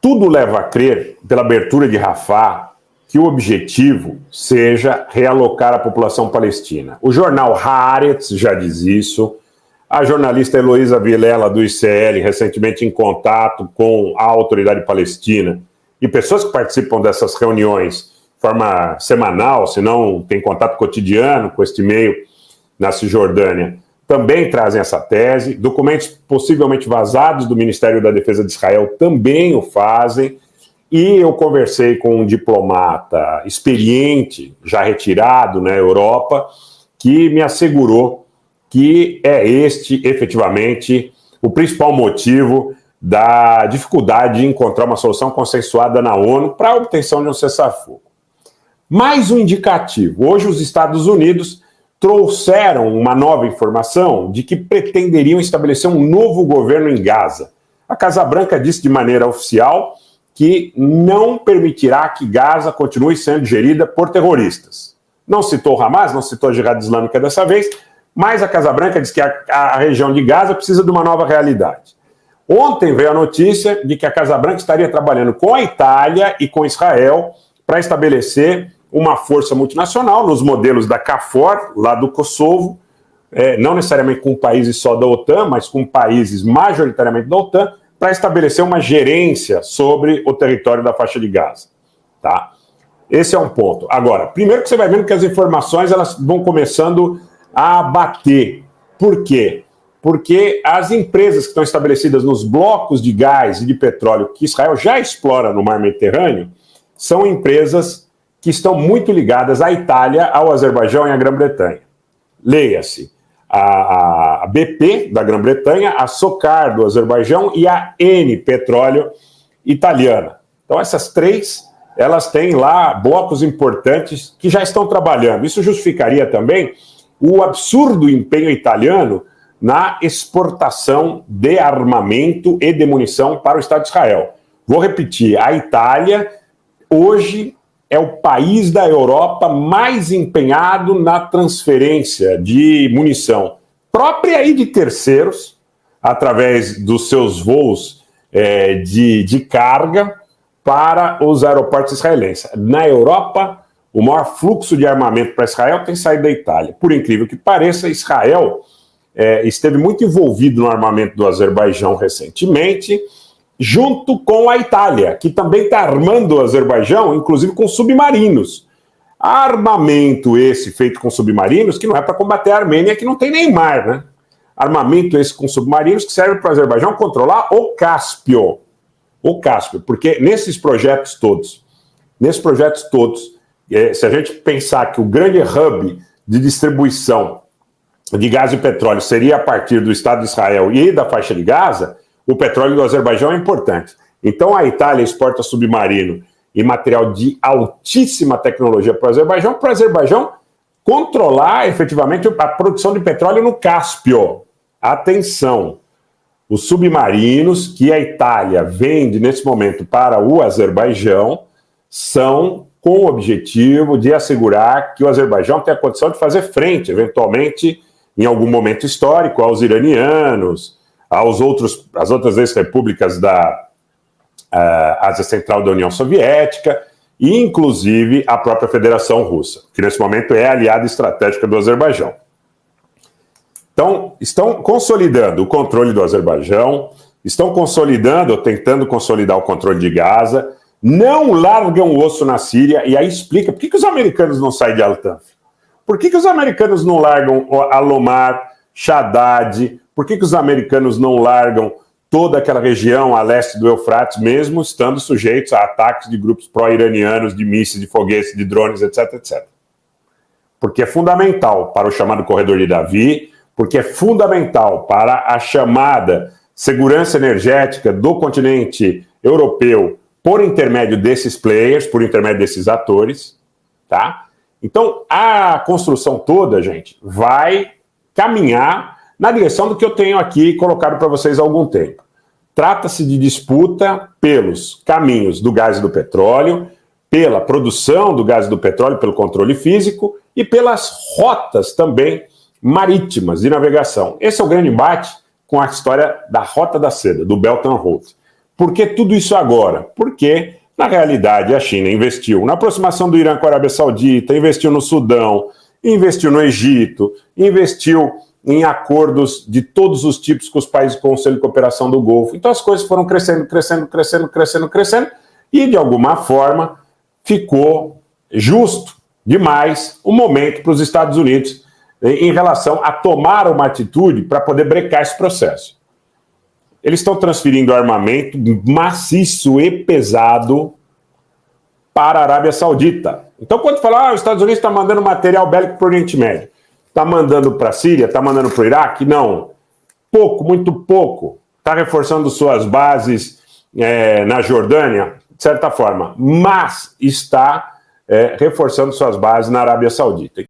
tudo leva a crer, pela abertura de Rafah, que o objetivo seja realocar a população palestina. O jornal Haaretz já diz isso, a jornalista Heloísa Vilela, do ICL, recentemente em contato com a autoridade palestina, e pessoas que participam dessas reuniões de forma semanal, se não tem contato cotidiano com este meio na Cisjordânia, também trazem essa tese. Documentos possivelmente vazados do Ministério da Defesa de Israel também o fazem. E eu conversei com um diplomata experiente, já retirado na Europa, que me assegurou que é este, efetivamente, o principal motivo da dificuldade de encontrar uma solução consensuada na ONU para a obtenção de um cessar-fogo. Mais um indicativo. Hoje os Estados Unidos trouxeram uma nova informação de que pretenderiam estabelecer um novo governo em Gaza. A Casa Branca disse de maneira oficial que não permitirá que Gaza continue sendo gerida por terroristas. Não citou o Hamas, não citou a Jihad Islâmica dessa vez, mas a Casa Branca diz que a região de Gaza precisa de uma nova realidade. Ontem veio a notícia de que a Casa Branca estaria trabalhando com a Itália e com Israel para estabelecer uma força multinacional nos modelos da KFOR, lá do Kosovo, não necessariamente com países só da OTAN, mas com países majoritariamente da OTAN, para estabelecer uma gerência sobre o território da faixa de Gaza. Tá? Esse é um ponto. Agora, primeiro que você vai vendo que as informações elas vão começando a bater. Por quê? Porque as empresas que estão estabelecidas nos blocos de gás e de petróleo que Israel já explora no mar Mediterrâneo são empresas que estão muito ligadas à Itália, ao Azerbaijão e à Grã-Bretanha. Leia-se, a BP da Grã-Bretanha, a SOCAR do Azerbaijão e a Eni Petróleo italiana. Então essas três, elas têm lá blocos importantes que já estão trabalhando. Isso justificaria também o absurdo empenho italiano na exportação de armamento e de munição para o Estado de Israel. Vou repetir, a Itália hoje é o país da Europa mais empenhado na transferência de munição própria e de terceiros, através dos seus voos de carga para os aeroportos israelenses. Na Europa, o maior fluxo de armamento para Israel tem saído da Itália. Por incrível que pareça, Israel esteve muito envolvido no armamento do Azerbaijão recentemente, junto com a Itália, que também está armando o Azerbaijão, inclusive com submarinos. Armamento esse feito com submarinos, que não é para combater a Armênia, que não tem nem mar, né? Armamento esse com submarinos que serve para o Azerbaijão controlar o Cáspio. O Cáspio, porque nesses projetos todos, se a gente pensar que o grande hub de distribuição de gás e petróleo seria a partir do Estado de Israel e da faixa de Gaza, o petróleo do Azerbaijão é importante. Então a Itália exporta submarino e material de altíssima tecnologia para o Azerbaijão controlar efetivamente a produção de petróleo no Cáspio. Atenção, os submarinos que a Itália vende nesse momento para o Azerbaijão são com o objetivo de assegurar que o Azerbaijão tenha a condição de fazer frente, eventualmente, em algum momento histórico, aos iranianos, às outras ex-repúblicas da Ásia Central da União Soviética e, inclusive, a própria Federação Russa, que nesse momento é aliada estratégica do Azerbaijão. Então, estão consolidando o controle do Azerbaijão, estão consolidando ou tentando consolidar o controle de Gaza, não largam o osso na Síria, e aí explica por que os americanos não saem de Al-Tanf. Por que os americanos não largam Al-Omar, Shaddad? Por que os americanos não largam toda aquela região a leste do Eufrates, mesmo estando sujeitos a ataques de grupos pró-iranianos, de mísseis, de foguetes, de drones, etc, etc? Porque é fundamental para o chamado Corredor de Davi, porque é fundamental para a chamada segurança energética do continente europeu por intermédio desses players, por intermédio desses atores, tá? Então, a construção toda, gente, vai caminhar na direção do que eu tenho aqui colocado para vocês há algum tempo. Trata-se de disputa pelos caminhos do gás e do petróleo, pela produção do gás e do petróleo, pelo controle físico e pelas rotas também marítimas de navegação. Esse é o grande embate com a história da Rota da Seda, do Belt and Road. Por que tudo isso agora? Porque, na realidade, a China investiu na aproximação do Irã com a Arábia Saudita, investiu no Sudão, investiu no Egito, investiu em acordos de todos os tipos com os países do Conselho de Cooperação do Golfo. Então as coisas foram crescendo, e de alguma forma ficou justo demais o momento para os Estados Unidos em relação a tomar uma atitude para poder brecar esse processo. Eles estão transferindo armamento maciço e pesado para a Arábia Saudita. Então, quando fala, os Estados Unidos está mandando material bélico para o Oriente Médio, está mandando para a Síria, está mandando para o Iraque? Não. Pouco, muito pouco. Está reforçando suas bases na Jordânia, de certa forma, mas está reforçando suas bases na Arábia Saudita.